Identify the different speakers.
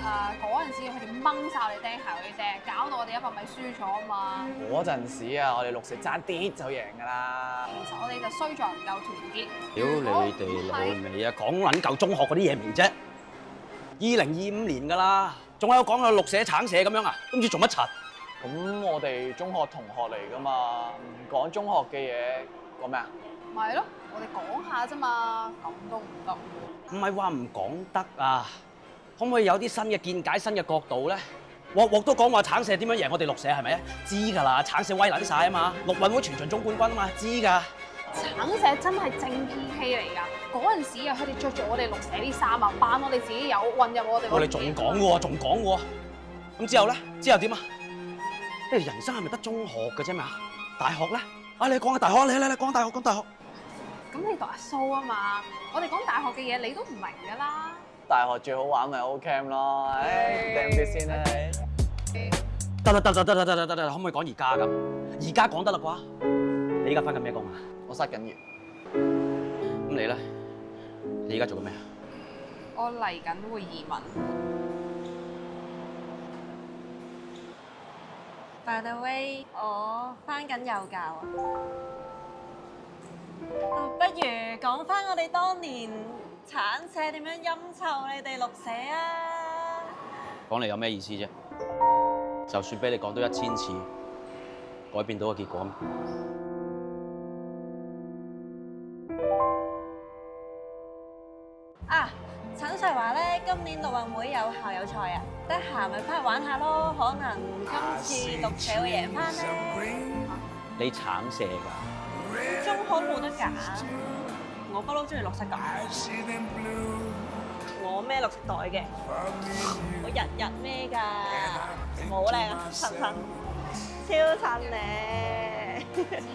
Speaker 1: 啊，嗰陣時佢哋掹晒我哋釘鞋嗰啲釘，搞到我哋100米輸咗啊嘛。
Speaker 2: 嗰陣時啊，我哋六四爭啲就贏㗎啦。
Speaker 1: 其實我哋就衰在唔夠團結。
Speaker 3: 屌你哋老味啊！講撚夠中學嗰啲嘢未啫？2025年㗎啦，仲有講有綠社橙社咁樣啊？都唔知做乜柒。
Speaker 2: 咁我哋中學同學嚟㗎嘛，唔講中學嘅嘢，講咩啊？
Speaker 1: 咪咯，我哋講下啫嘛，咁都唔得。
Speaker 3: 唔係話唔講得啊，可唔可以有啲新嘅見解、新嘅角度咧？鑊鑊都講話橙社點樣贏我哋綠社係咪啊？知㗎啦，橙社威撚晒啊嘛，陸運會全場總冠軍啊嘛，知㗎。
Speaker 1: 橙社真係正 PK 嚟㗎，嗰陣時啊，佢哋着住我哋綠社啲衫啊，扮我哋自己有混入我哋。
Speaker 3: 我哋仲講喎，仲講喎。咁之後咧？之後點啊？你哋人生係咪得中學嘅啫嘛？大學咧？啊，你講下大學，你講大學，講大學。
Speaker 1: 咁你讀阿蘇啊嘛，我哋講大學嘅嘢你都唔明㗎啦。
Speaker 2: 大學最好玩咪 O Camp 咯，掟啲先啦。
Speaker 3: 得，可唔可以講而家咁？而家講得啦啩？你而家翻緊咩工啊？
Speaker 2: 我失緊業。
Speaker 3: 咁你咧？你而家做緊咩啊？
Speaker 1: 我嚟緊會移民。
Speaker 4: By the way，我翻緊幼教啊。不如講翻我哋當年橙社點樣陰臭你哋綠社啊！
Speaker 3: 講嚟有咩意思啫？就算俾你講多1000次，改變到個結果咩？
Speaker 4: 啊，陳 Sir 話咧，今年陸運會有校友賽啊，得閒咪翻去玩下咯，可能今次綠社會贏翻咧。
Speaker 3: 你橙社㗎？
Speaker 4: 中學冇得揀，我不嬲中意綠色㗎。我孭綠色袋嘅，我日日孭㗎，好靚啊，襯襯，超襯咧！